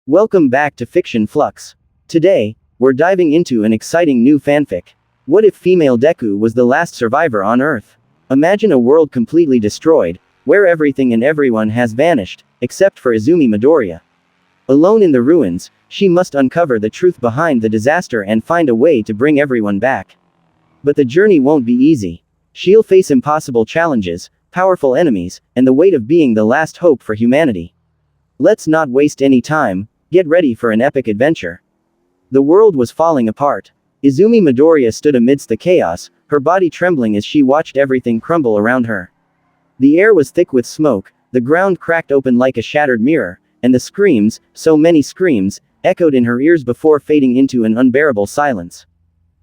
Welcome back to Fiction Flux. Today, we're diving into an exciting new fanfic. What if Female Deku was the last survivor on Earth? Imagine a world completely destroyed, where everything and everyone has vanished, except for Izumi Midoriya. Alone in the ruins, she must uncover the truth behind the disaster and find a way to bring everyone back. But the journey won't be easy. She'll face impossible challenges, powerful enemies, and the weight of being the last hope for humanity. Let's not waste any time, get ready for an epic adventure. The world was falling apart. Izumi Midoriya stood amidst the chaos, her body trembling as she watched everything crumble around her. The air was thick with smoke, the ground cracked open like a shattered mirror, and the screams, so many screams, echoed in her ears before fading into an unbearable silence.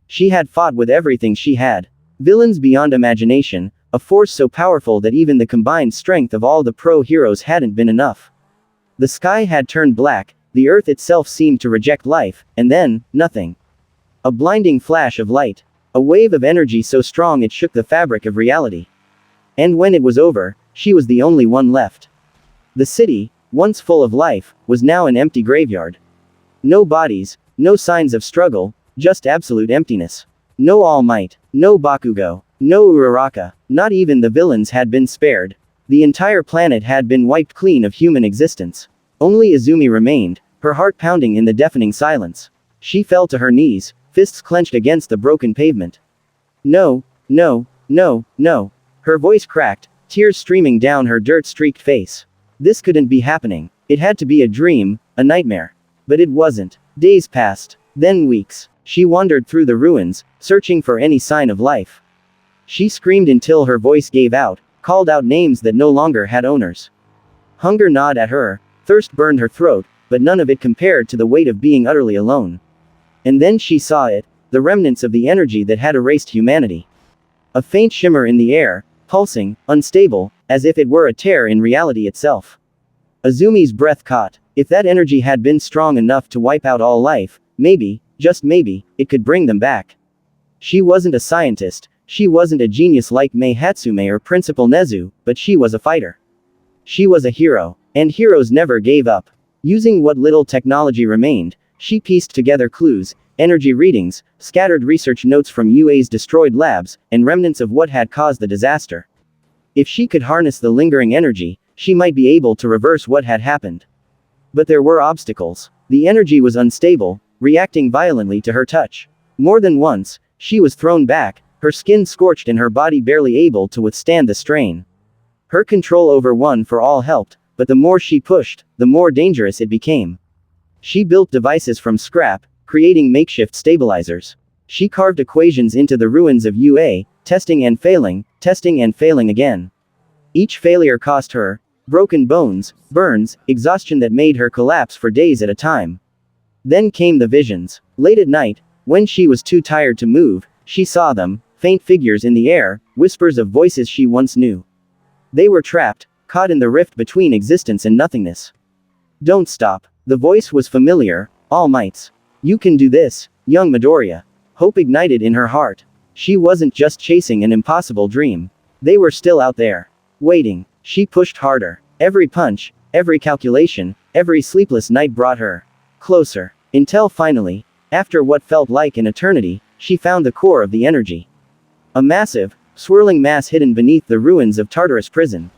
She had fought with everything she had. Villains beyond imagination, a force so powerful that even the combined strength of all the pro-heroes hadn't been enough. The sky had turned black, the earth itself seemed to reject life, and then, nothing. A blinding flash of light. A wave of energy so strong it shook the fabric of reality. And when it was over, she was the only one left. The city, once full of life, was now an empty graveyard. No bodies, no signs of struggle, just absolute emptiness. No All Might, no Bakugo, no Uraraka, not even the villains had been spared. The entire planet had been wiped clean of human existence. Only Izumi remained, her heart pounding in the deafening silence. She fell to her knees, fists clenched against the broken pavement. No, no, no, no. Her voice cracked, tears streaming down her dirt-streaked face. This couldn't be happening. It had to be a dream, a nightmare. But it wasn't. Days passed, then weeks. She wandered through the ruins, searching for any sign of life. She screamed until her voice gave out, called out names that no longer had owners. Hunger gnawed at her, thirst burned her throat, but none of it compared to the weight of being utterly alone. And then she saw it, the remnants of the energy that had erased humanity. A faint shimmer in the air, pulsing, unstable, as if it were a tear in reality itself. Izumi's breath caught. If that energy had been strong enough to wipe out all life, maybe, just maybe, it could bring them back. She wasn't a scientist, she wasn't a genius like Mei Hatsume or Principal Nezu, but she was a fighter. She was a hero. And heroes never gave up. Using what little technology remained, she pieced together clues, energy readings, scattered research notes from UA's destroyed labs, and remnants of what had caused the disaster. If she could harness the lingering energy, she might be able to reverse what had happened. But there were obstacles. The energy was unstable, reacting violently to her touch. More than once, she was thrown back, her skin scorched and her body barely able to withstand the strain. Her control over One for All helped, but the more she pushed, the more dangerous it became. She built devices from scrap, creating makeshift stabilizers. She carved equations into the ruins of UA, testing and failing again. Each failure cost her broken bones, burns, exhaustion that made her collapse for days at a time. Then came the visions. Late at night, when she was too tired to move, she saw them, faint figures in the air, whispers of voices she once knew. They were trapped, caught in the rift between existence and nothingness. Don't stop. The voice was familiar. All Might's. You can do this, young Midoriya. Hope ignited in her heart. She wasn't just chasing an impossible dream. They were still out there. Waiting. She pushed harder. Every punch, every calculation, every sleepless night brought her closer. Until finally, after what felt like an eternity, she found the core of the energy. A massive, swirling mass hidden beneath the ruins of Tartarus prison.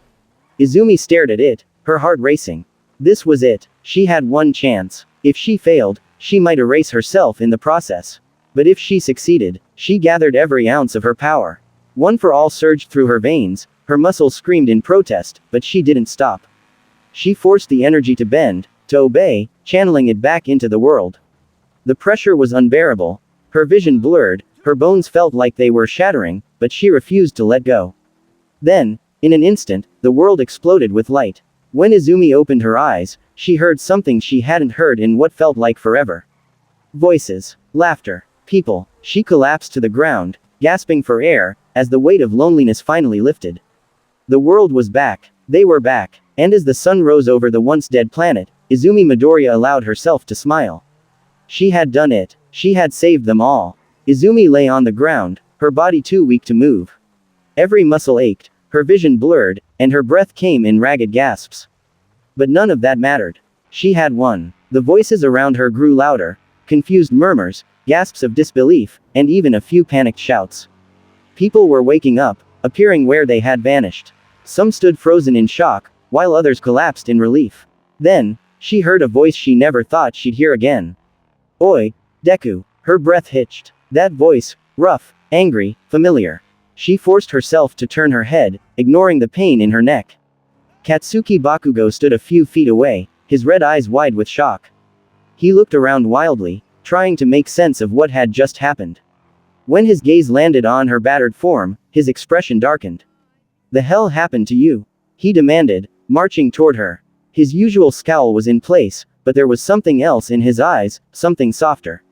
Izumi stared at it, her heart racing. This was it. She had one chance. If she failed, she might erase herself in the process. But if she succeeded, she gathered every ounce of her power. One for All surged through her veins, her muscles screamed in protest, but she didn't stop. She forced the energy to bend, to obey, channeling it back into the world. The pressure was unbearable. Her vision blurred, her bones felt like they were shattering, but she refused to let go. Then, in an instant, the world exploded with light. When Izumi opened her eyes, she heard something she hadn't heard in what felt like forever. Voices, laughter, people. She collapsed to the ground, gasping for air, as the weight of loneliness finally lifted. The world was back. They were back. And as the sun rose over the once dead planet, Izumi Midoriya allowed herself to smile. She had done it. She had saved them all. Izumi lay on the ground, her body too weak to move. Every muscle ached, her vision blurred, and her breath came in ragged gasps. But none of that mattered. She had won. The voices around her grew louder, confused murmurs, gasps of disbelief, and even a few panicked shouts. People were waking up, appearing where they had vanished. Some stood frozen in shock, while others collapsed in relief. Then, she heard a voice she never thought she'd hear again. Oi, Deku. Her breath hitched. That voice, rough, angry, familiar. She forced herself to turn her head, ignoring the pain in her neck. Katsuki Bakugo stood a few feet away, his red eyes wide with shock. He looked around wildly, trying to make sense of what had just happened. When his gaze landed on her battered form, his expression darkened. "The hell happened to you?" he demanded, marching toward her. His usual scowl was in place, but there was something else in his eyes, something softer.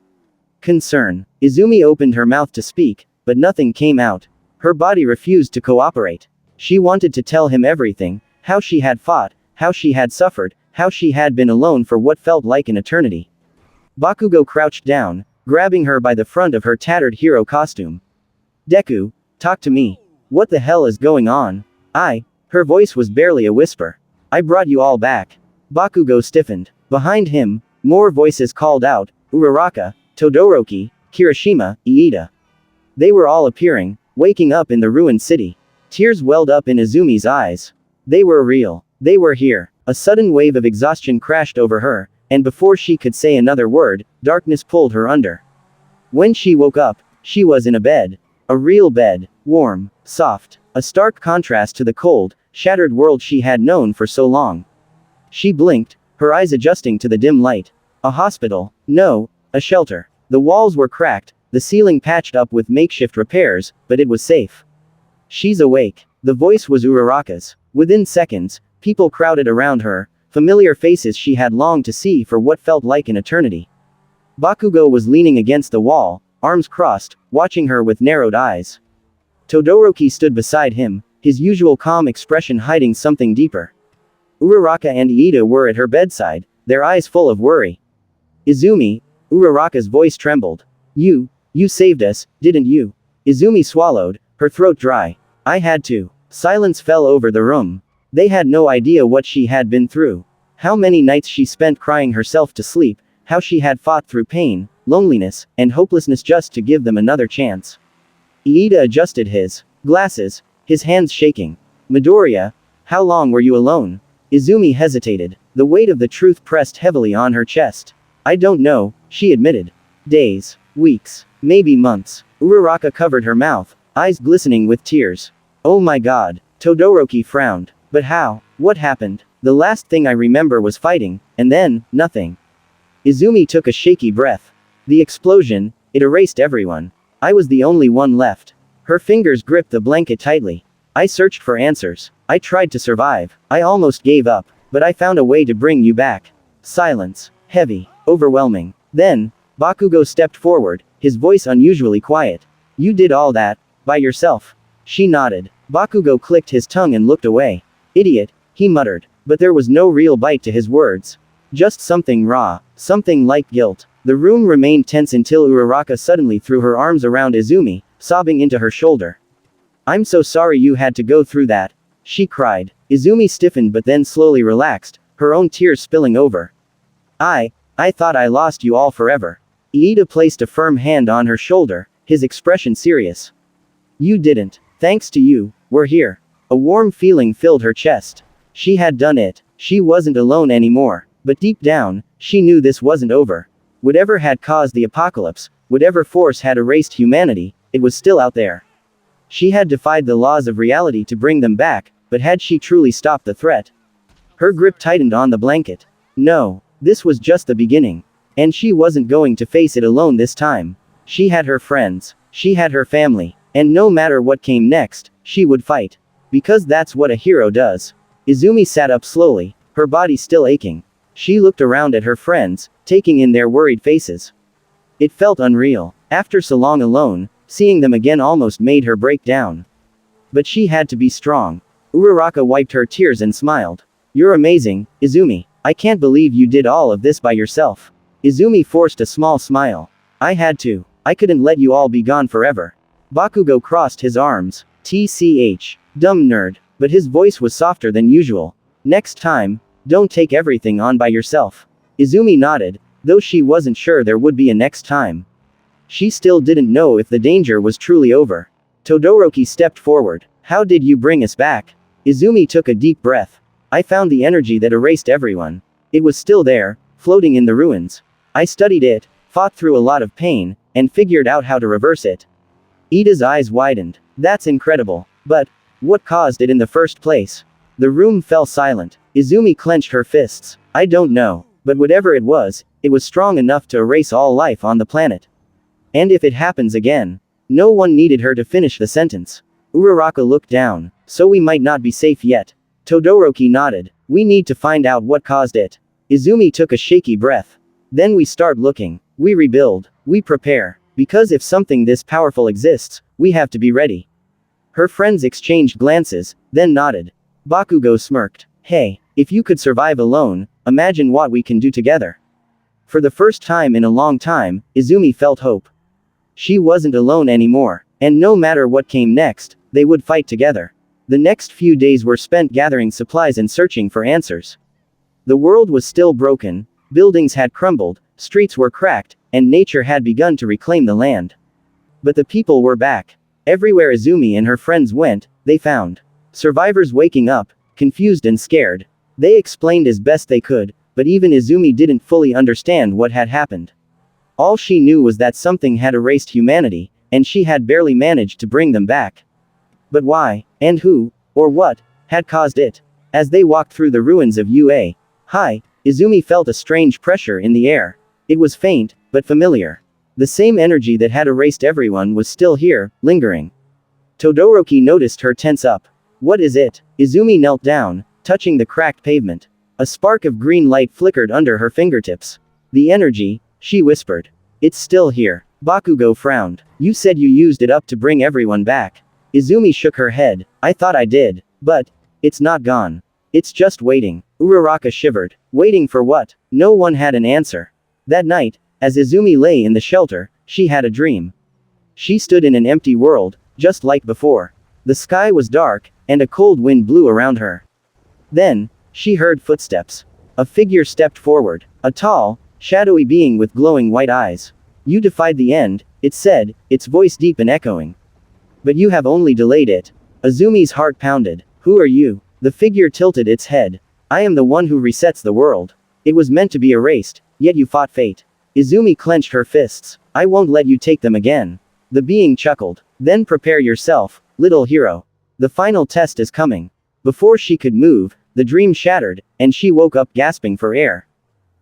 Concern. Izumi opened her mouth to speak, but nothing came out. Her body refused to cooperate. She wanted to tell him everything, how she had fought, how she had suffered, how she had been alone for what felt like an eternity. Bakugo crouched down, grabbing her by the front of her tattered hero costume. "Deku, talk to me. What the hell is going on?" Her voice was barely a whisper. "I brought you all back." Bakugo stiffened. Behind him, more voices called out, Uraraka, Todoroki, Kirishima, Iida. They were all appearing, waking up in the ruined city. Tears welled up in Izumi's eyes. They were real. They were here. A sudden wave of exhaustion crashed over her, and before she could say another word, darkness pulled her under. When she woke up, she was in a bed. A real bed. Warm. Soft. A stark contrast to the cold, shattered world she had known for so long. She blinked, her eyes adjusting to the dim light. A hospital. No, a shelter. The walls were cracked, the ceiling patched up with makeshift repairs, but it was safe. "She's awake." The voice was Uraraka's. Within seconds, people crowded around her, familiar faces she had longed to see for what felt like an eternity. Bakugo was leaning against the wall, arms crossed, watching her with narrowed eyes. Todoroki stood beside him, his usual calm expression hiding something deeper. Uraraka and Iida were at her bedside, their eyes full of worry. "Izumi," Uraraka's voice trembled. You saved us, didn't you?" Izumi swallowed, her throat dry. "I had to." Silence fell over the room. They had no idea what she had been through. How many nights she spent crying herself to sleep, how she had fought through pain, loneliness, and hopelessness just to give them another chance. Iida adjusted his glasses, his hands shaking. "Midoriya, how long were you alone?" Izumi hesitated. The weight of the truth pressed heavily on her chest. "I don't know," she admitted. "Days, weeks, maybe months." Uraraka covered her mouth, eyes glistening with tears. "Oh my god." Todoroki frowned. "But how? What happened?" "The last thing I remember was fighting, and then, nothing." Izumi took a shaky breath. "The explosion, it erased everyone. I was the only one left." Her fingers gripped the blanket tightly. "I searched for answers. I tried to survive. I almost gave up, but I found a way to bring you back." Silence. Heavy. Overwhelming. Then, Bakugo stepped forward, his voice unusually quiet. "You did all that, by yourself?" She nodded. Bakugo clicked his tongue and looked away. "Idiot," he muttered. But there was no real bite to his words. Just something raw, something like guilt. The room remained tense until Uraraka suddenly threw her arms around Izumi, sobbing into her shoulder. "I'm so sorry you had to go through that," she cried. Izumi stiffened but then slowly relaxed, her own tears spilling over. I thought I lost you all forever." Iida placed a firm hand on her shoulder, his expression serious. "You didn't. Thanks to you, we're here." A warm feeling filled her chest. She had done it. She wasn't alone anymore. But deep down, she knew this wasn't over. Whatever had caused the apocalypse, whatever force had erased humanity, it was still out there. She had defied the laws of reality to bring them back, but had she truly stopped the threat? Her grip tightened on the blanket. No, this was just the beginning. And she wasn't going to face it alone this time. She had her friends. She had her family. And no matter what came next, she would fight. Because that's what a hero does. Izumi sat up slowly, her body still aching. She looked around at her friends, taking in their worried faces. It felt unreal. After so long alone, seeing them again almost made her break down. But she had to be strong. Uraraka wiped her tears and smiled. "You're amazing, Izumi. I can't believe you did all of this by yourself." Izumi forced a small smile. "I had to. I couldn't let you all be gone forever." Bakugo crossed his arms. "Tch. Dumb nerd." But his voice was softer than usual. "Next time, don't take everything on by yourself." Izumi nodded, though she wasn't sure there would be a next time. She still didn't know if the danger was truly over. Todoroki stepped forward. How did you bring us back? Izumi took a deep breath. I found the energy that erased everyone. It was still there, floating in the ruins. I studied it, fought through a lot of pain, and figured out how to reverse it. Ida's eyes widened. That's incredible. But what caused it in the first place? The room fell silent. Izumi clenched her fists. I don't know. But whatever it was strong enough to erase all life on the planet. And if it happens again. No one needed her to finish the sentence. Uraraka looked down. So we might not be safe yet. Todoroki nodded. We need to find out what caused it. Izumi took a shaky breath. Then we start looking. We rebuild. We prepare. Because if something this powerful exists, we have to be ready. Her friends exchanged glances, then nodded. Bakugo smirked. Hey, if you could survive alone, imagine what we can do together. For the first time in a long time, Izumi felt hope. She wasn't alone anymore, and no matter what came next, they would fight together. The next few days were spent gathering supplies and searching for answers. The world was still broken, buildings had crumbled, streets were cracked, and nature had begun to reclaim the land. But the people were back. Everywhere Izumi and her friends went, they found survivors waking up, confused and scared. They explained as best they could, but even Izumi didn't fully understand what had happened. All she knew was that something had erased humanity, and she had barely managed to bring them back. But why, and who, or what, had caused it? As they walked through the ruins of UA, Izumi felt a strange pressure in the air. It was faint, but familiar. The same energy that had erased everyone was still here, lingering. Todoroki noticed her tense up. What is it? Izumi knelt down, touching the cracked pavement. A spark of green light flickered under her fingertips. The energy, she whispered. It's still here. Bakugo frowned. You said you used it up to bring everyone back. Izumi shook her head. I thought I did. But it's not gone. It's just waiting. Uraraka shivered. Waiting for what? No one had an answer. That night, as Izumi lay in the shelter, she had a dream. She stood in an empty world, just like before. The sky was dark, and a cold wind blew around her. Then, she heard footsteps. A figure stepped forward. A tall, shadowy being with glowing white eyes. You defied the end, it said, its voice deep and echoing. But you have only delayed it. Izumi's heart pounded. Who are you? The figure tilted its head. I am the one who resets the world. It was meant to be erased, yet you fought fate. Izumi clenched her fists. I won't let you take them again. The being chuckled. Then prepare yourself, little hero. The final test is coming. Before she could move, the dream shattered, and she woke up gasping for air.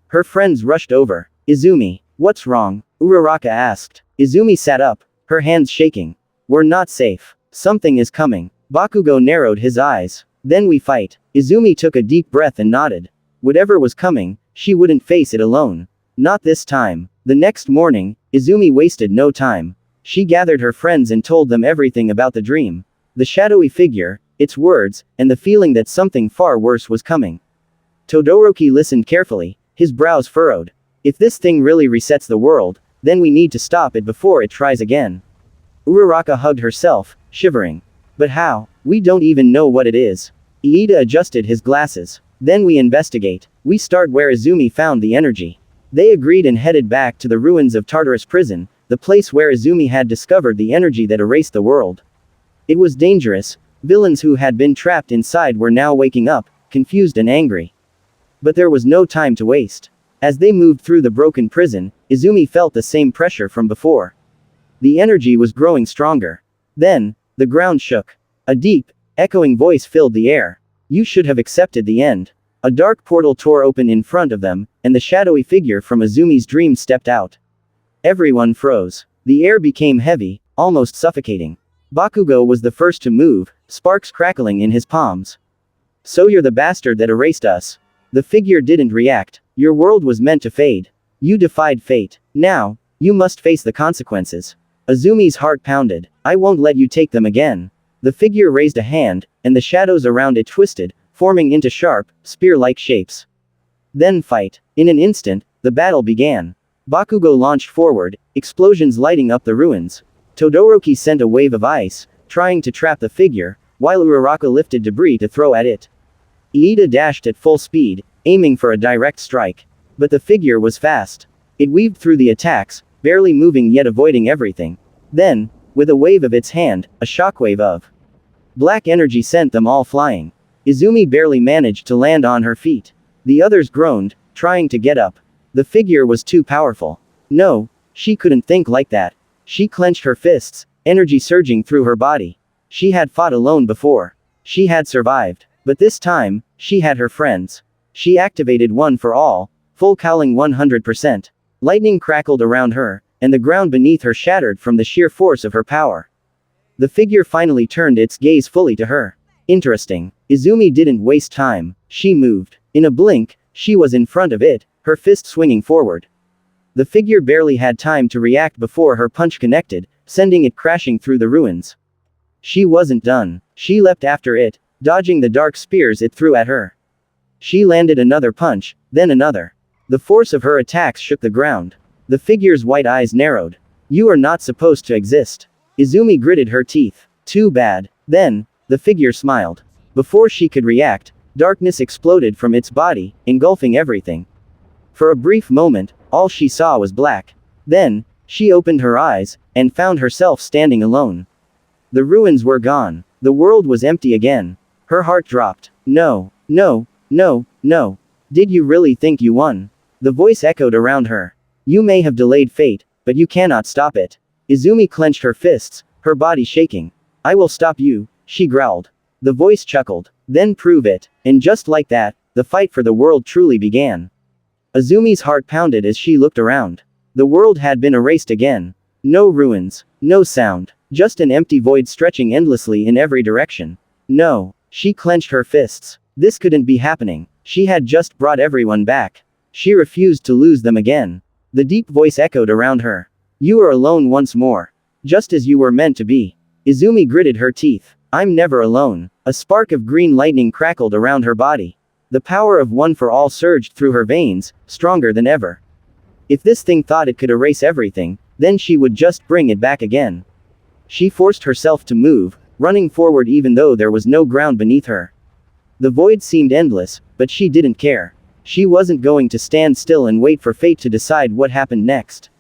Her friends rushed over. Izumi, what's wrong? Uraraka asked. Izumi sat up, her hands shaking. We're not safe. Something is coming. Bakugo narrowed his eyes. Then we fight. Izumi took a deep breath and nodded. Whatever was coming, she wouldn't face it alone. Not this time. The next morning, Izumi wasted no time. She gathered her friends and told them everything about the dream. The shadowy figure, its words, and the feeling that something far worse was coming. Todoroki listened carefully, his brows furrowed. If this thing really resets the world, then we need to stop it before it tries again. Uraraka hugged herself, shivering. But how? We don't even know what it is. Iida adjusted his glasses. Then we investigate. We start where Izumi found the energy. They agreed and headed back to the ruins of Tartarus prison, the place where Izumi had discovered the energy that erased the world. It was dangerous. Villains who had been trapped inside were now waking up, confused and angry. But there was no time to waste. As they moved through the broken prison, Izumi felt the same pressure from before. The energy was growing stronger. Then, the ground shook. A deep, echoing voice filled the air. You should have accepted the end. A dark portal tore open in front of them, and the shadowy figure from Izumi's dream stepped out. Everyone froze. The air became heavy, almost suffocating. Bakugo was the first to move, sparks crackling in his palms. So you're the bastard that erased us. The figure didn't react. Your world was meant to fade. You defied fate. Now, you must face the consequences. Izumi's heart pounded. I won't let you take them again. The figure raised a hand, and the shadows around it twisted, forming into sharp, spear-like shapes. Then fight. In an instant, the battle began. Bakugo launched forward, explosions lighting up the ruins. Todoroki sent a wave of ice, trying to trap the figure, while Uraraka lifted debris to throw at it. Iida dashed at full speed, aiming for a direct strike. But the figure was fast. It weaved through the attacks, barely moving yet avoiding everything. Then, with a wave of its hand, a shockwave of black energy sent them all flying. Izumi barely managed to land on her feet. The others groaned, trying to get up. The figure was too powerful. No, she couldn't think like that. She clenched her fists, energy surging through her body. She had fought alone before. She had survived. But this time, she had her friends. She activated One for All, full cowling 100%. Lightning crackled around her, and the ground beneath her shattered from the sheer force of her power. The figure finally turned its gaze fully to her. Interesting. Izumi didn't waste time. She moved. In a blink, she was in front of it, her fist swinging forward. The figure barely had time to react before her punch connected, sending it crashing through the ruins. She wasn't done. She leapt after it, dodging the dark spears it threw at her. She landed another punch, then another. The force of her attacks shook the ground. The figure's white eyes narrowed. You are not supposed to exist. Izumi gritted her teeth. Too bad. Then, the figure smiled. Before she could react, darkness exploded from its body, engulfing everything. For a brief moment, all she saw was black. Then, she opened her eyes, and found herself standing alone. The ruins were gone. The world was empty again. Her heart dropped. No, no, no, no. Did you really think you won? The voice echoed around her. You may have delayed fate, but you cannot stop it. Izumi clenched her fists, her body shaking. I will stop you, she growled. The voice chuckled. Then prove it. And just like that, the fight for the world truly began. Izumi's heart pounded as she looked around. The world had been erased again. No ruins, no sound, just an empty void stretching endlessly in every direction. No. She clenched her fists. This couldn't be happening. She had just brought everyone back. She refused to lose them again. The deep voice echoed around her. You are alone once more. Just as you were meant to be. Izumi gritted her teeth. I'm never alone. A spark of green lightning crackled around her body. The power of One for All surged through her veins, stronger than ever. If this thing thought it could erase everything, then she would just bring it back again. She forced herself to move, running forward even though there was no ground beneath her. The void seemed endless, but she didn't care. She wasn't going to stand still and wait for fate to decide what happened next.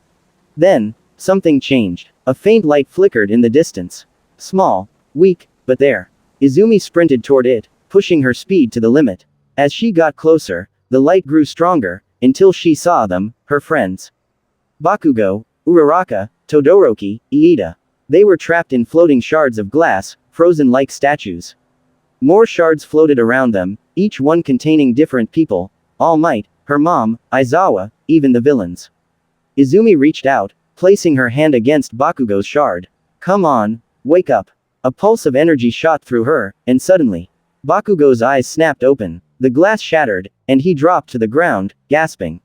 Then, something changed. A faint light flickered in the distance. Small, weak, but there. Izumi sprinted toward it, pushing her speed to the limit. As she got closer, the light grew stronger, until she saw them, her friends. Bakugo, Uraraka, Todoroki, Iida. They were trapped in floating shards of glass, frozen like statues. More shards floated around them, each one containing different people. All Might, her mom, Aizawa, even the villains. Izumi reached out, placing her hand against Bakugo's shard. Come on, wake up. A pulse of energy shot through her, and suddenly, Bakugo's eyes snapped open. The glass shattered, and he dropped to the ground, gasping.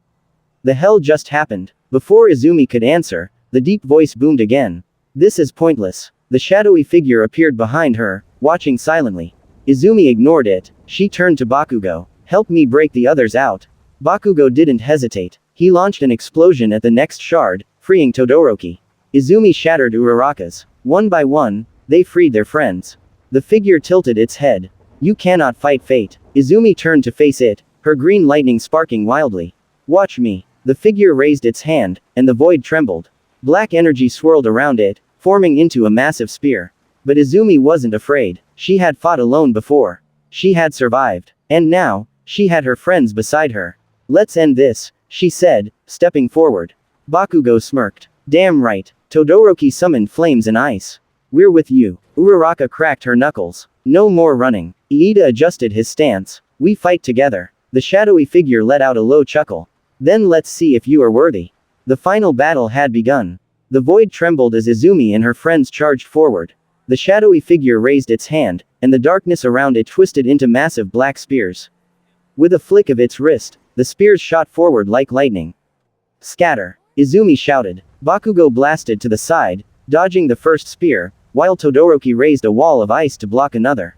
The hell just happened? Before Izumi could answer, the deep voice boomed again. This is pointless. The shadowy figure appeared behind her, watching silently. Izumi ignored it. She turned to Bakugo. Help me break the others out. Bakugo didn't hesitate. He launched an explosion at the next shard, freeing Todoroki. Izumi shattered Uraraka's. One by one, they freed their friends. The figure tilted its head. You cannot fight fate. Izumi turned to face it, her green lightning sparking wildly. Watch me. The figure raised its hand, and the void trembled. Black energy swirled around it, forming into a massive spear. But Izumi wasn't afraid. She had fought alone before. She had survived. And now, she had her friends beside her. Let's end this, she said, stepping forward. Bakugo smirked. Damn right. Todoroki summoned flames and ice. We're with you. Uraraka cracked her knuckles. No more running. Iida adjusted his stance. We fight together. The shadowy figure let out a low chuckle. Then let's see if you are worthy. The final battle had begun. The void trembled as Izumi and her friends charged forward. The shadowy figure raised its hand, and the darkness around it twisted into massive black spears. With a flick of its wrist, the spears shot forward like lightning. Scatter! Izumi shouted. Bakugo blasted to the side, dodging the first spear, while Todoroki raised a wall of ice to block another.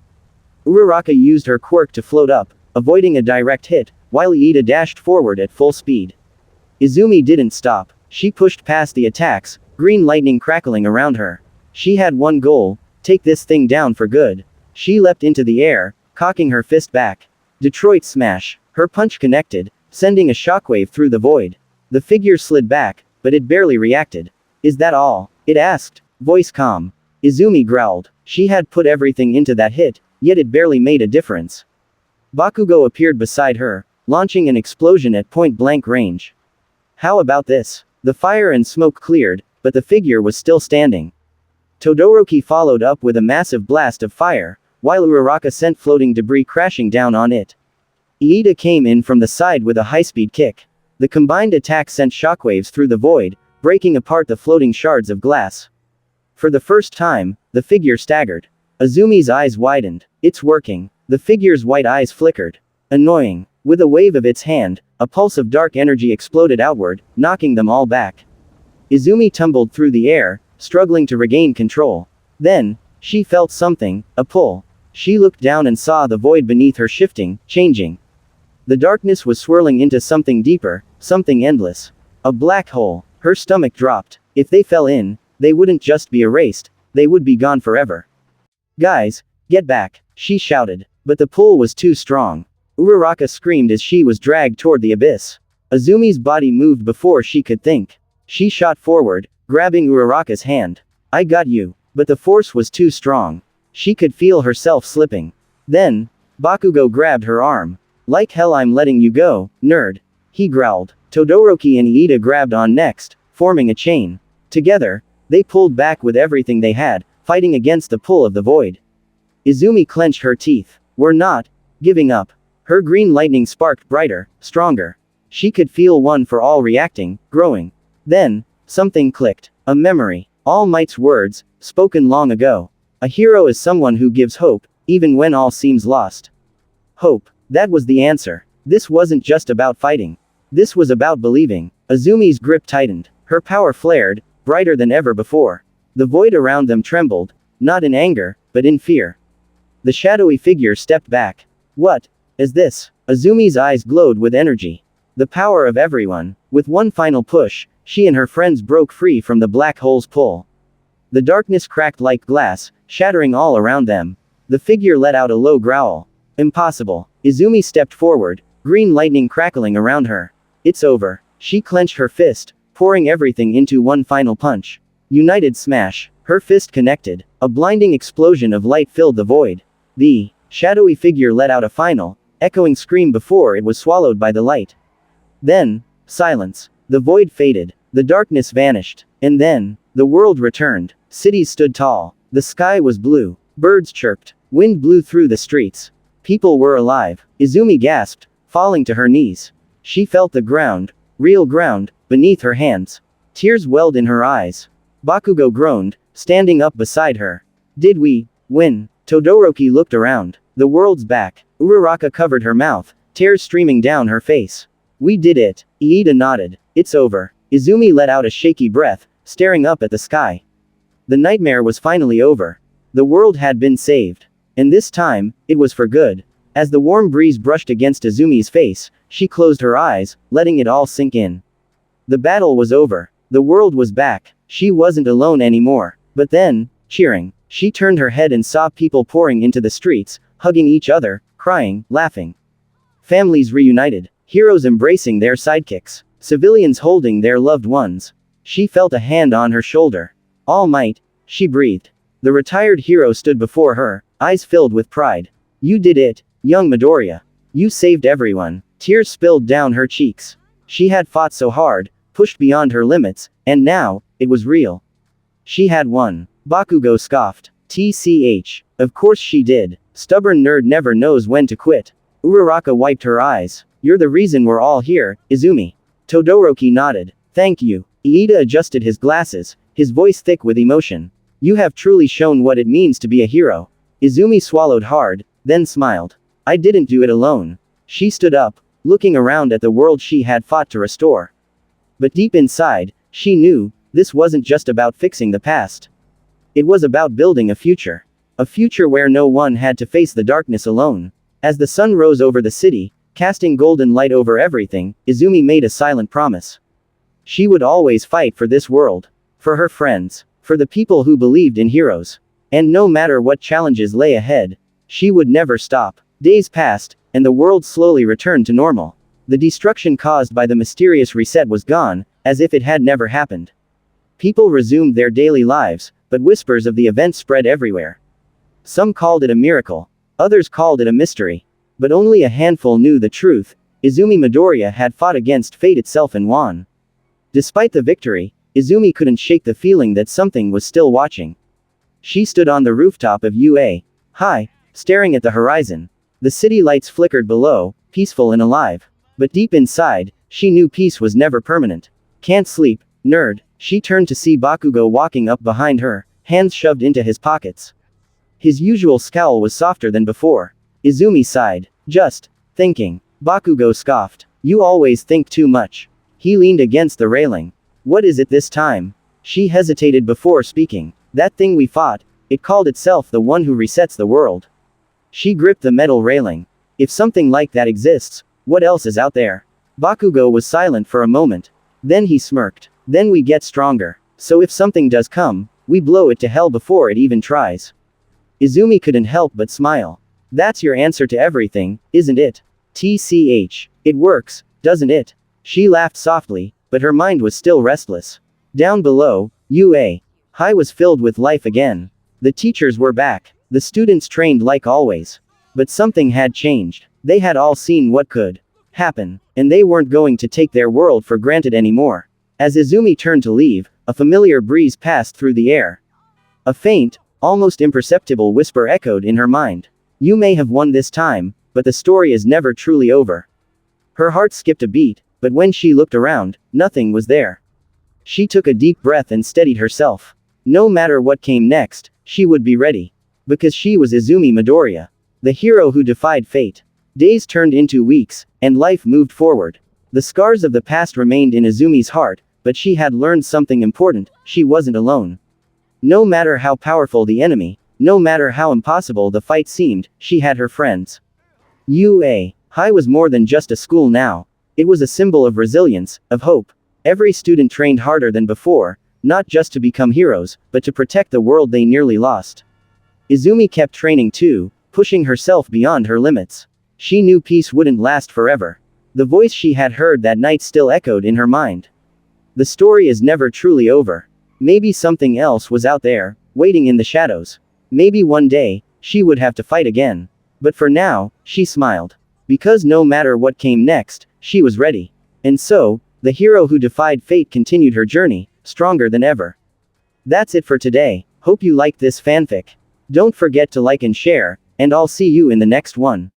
Uraraka used her quirk to float up, avoiding a direct hit, while Iida dashed forward at full speed. Izumi didn't stop. She pushed past the attacks, green lightning crackling around her. She had one goal: take this thing down for good. She leapt into the air, cocking her fist back. Detroit smash. Her punch connected, sending a shockwave through the void. The figure slid back, but it barely reacted. Is that all? It asked, voice calm. Izumi growled. She had put everything into that hit, yet it barely made a difference. Bakugo appeared beside her, launching an explosion at point-blank range. How about this? The fire and smoke cleared, but the figure was still standing. Todoroki followed up with a massive blast of fire, while Uraraka sent floating debris crashing down on it. Iida came in from the side with a high-speed kick. The combined attack sent shockwaves through the void, breaking apart the floating shards of glass. For the first time, the figure staggered. Izumi's eyes widened. It's working. The figure's white eyes flickered. Annoying. With a wave of its hand, a pulse of dark energy exploded outward, knocking them all back. Izumi tumbled through the air, struggling to regain control. Then, she felt something, a pull. She looked down and saw the void beneath her shifting, changing. The darkness was swirling into something deeper, something endless. A black hole. Her stomach dropped. If they fell in, they wouldn't just be erased, they would be gone forever. Guys, get back, she shouted. But the pull was too strong. Uraraka screamed as she was dragged toward the abyss. Izumi's body moved before she could think. She shot forward, grabbing Uraraka's hand. I got you. But the force was too strong. She could feel herself slipping. Then, Bakugo grabbed her arm. Like hell I'm letting you go, nerd. He growled. Todoroki and Iida grabbed on next, forming a chain. Together, they pulled back with everything they had, fighting against the pull of the void. Izumi clenched her teeth. We're not giving up. Her green lightning sparked brighter, stronger. She could feel One for All reacting, growing. Then, something clicked. A memory. All Might's words, spoken long ago. A hero is someone who gives hope, even when all seems lost. Hope. That was the answer. This wasn't just about fighting. This was about believing. Izumi's grip tightened. Her power flared, brighter than ever before. The void around them trembled, not in anger, but in fear. The shadowy figure stepped back. What is this? Izumi's eyes glowed with energy. The power of everyone. With one final push, she and her friends broke free from the black hole's pull. The darkness cracked like glass, shattering all around them. The figure let out a low growl. Impossible. Izumi stepped forward, green lightning crackling around her. It's over. She clenched her fist, pouring everything into one final punch. United smash. Her fist connected. A blinding explosion of light filled the void. The shadowy figure let out a final, echoing scream before it was swallowed by the light. Then, silence. The void faded. The darkness vanished. And then, the world returned. Cities stood tall. The sky was blue. Birds chirped. Wind blew through the streets. People were alive. Izumi gasped, falling to her knees. She felt the ground, real ground, beneath her hands. Tears welled in her eyes. Bakugo groaned, standing up beside her. Did we win? Todoroki looked around. The world's back. Uraraka covered her mouth, tears streaming down her face. We did it. Iida nodded. It's over. Izumi let out a shaky breath, staring up at the sky. The nightmare was finally over. The world had been saved. And this time, it was for good. As the warm breeze brushed against Izumi's face, she closed her eyes, letting it all sink in. The battle was over. The world was back. She wasn't alone anymore. But then, cheering, she turned her head and saw people pouring into the streets, hugging each other, crying, laughing. Families reunited. Heroes embracing their sidekicks. Civilians holding their loved ones. She felt a hand on her shoulder. All Might, she breathed. The retired hero stood before her, eyes filled with pride. You did it, young Midoriya. You saved everyone. Tears spilled down her cheeks. She had fought so hard, pushed beyond her limits, and now, it was real. She had won. Bakugo scoffed. TCH. Of course she did. Stubborn nerd never knows when to quit. Uraraka wiped her eyes. You're the reason we're all here, Izumi. Todoroki nodded. Thank you. Iida adjusted his glasses, his voice thick with emotion. You have truly shown what it means to be a hero. Izumi swallowed hard, then smiled. I didn't do it alone. She stood up, looking around at the world she had fought to restore. But deep inside, she knew, this wasn't just about fixing the past. It was about building a future. A future where no one had to face the darkness alone. As the sun rose over the city, casting golden light over everything, Izumi made a silent promise. She would always fight for this world. For her friends. For the people who believed in heroes. And no matter what challenges lay ahead, she would never stop. Days passed, and the world slowly returned to normal. The destruction caused by the mysterious reset was gone, as if it had never happened. People resumed their daily lives, but whispers of the event spread everywhere. Some called it a miracle. Others called it a mystery. But only a handful knew the truth. Izumi Midoriya had fought against fate itself and won. Despite the victory, Izumi couldn't shake the feeling that something was still watching. She stood on the rooftop of UA High, staring at the horizon. The city lights flickered below, peaceful and alive. But deep inside, she knew peace was never permanent. Can't sleep, nerd. She turned to see Bakugo walking up behind her, hands shoved into his pockets. His usual scowl was softer than before. Izumi sighed. Just thinking. Bakugo scoffed. You always think too much. He leaned against the railing. What is it this time? She hesitated before speaking. That thing we fought, it called itself the one who resets the world. She gripped the metal railing. If something like that exists, what else is out there? Bakugo was silent for a moment. Then he smirked. Then we get stronger. So if something does come, we blow it to hell before it even tries. Izumi couldn't help but smile. That's your answer to everything, isn't it? TCH. It works, doesn't it? She laughed softly, but her mind was still restless. Down below, UA High was filled with life again. The teachers were back. The students trained like always. But something had changed. They had all seen what could happen, and they weren't going to take their world for granted anymore. As Izumi turned to leave, a familiar breeze passed through the air. A faint, almost imperceptible whisper echoed in her mind. You may have won this time, but the story is never truly over. Her heart skipped a beat, but when she looked around, nothing was there. She took a deep breath and steadied herself. No matter what came next, she would be ready. Because she was Izumi Midoriya, the hero who defied fate. Days turned into weeks, and life moved forward. The scars of the past remained in Izumi's heart, but she had learned something important: she wasn't alone. No matter how powerful the enemy, no matter how impossible the fight seemed, she had her friends. UA High was more than just a school now. It was a symbol of resilience, of hope. Every student trained harder than before, not just to become heroes, but to protect the world they nearly lost. Izumi kept training too, pushing herself beyond her limits. She knew peace wouldn't last forever. The voice she had heard that night still echoed in her mind. The story is never truly over. Maybe something else was out there, waiting in the shadows. Maybe one day, she would have to fight again. But for now, she smiled. Because no matter what came next, she was ready. And so, the hero who defied fate continued her journey, stronger than ever. That's it for today. Hope you liked this fanfic. Don't forget to like and share, and I'll see you in the next one.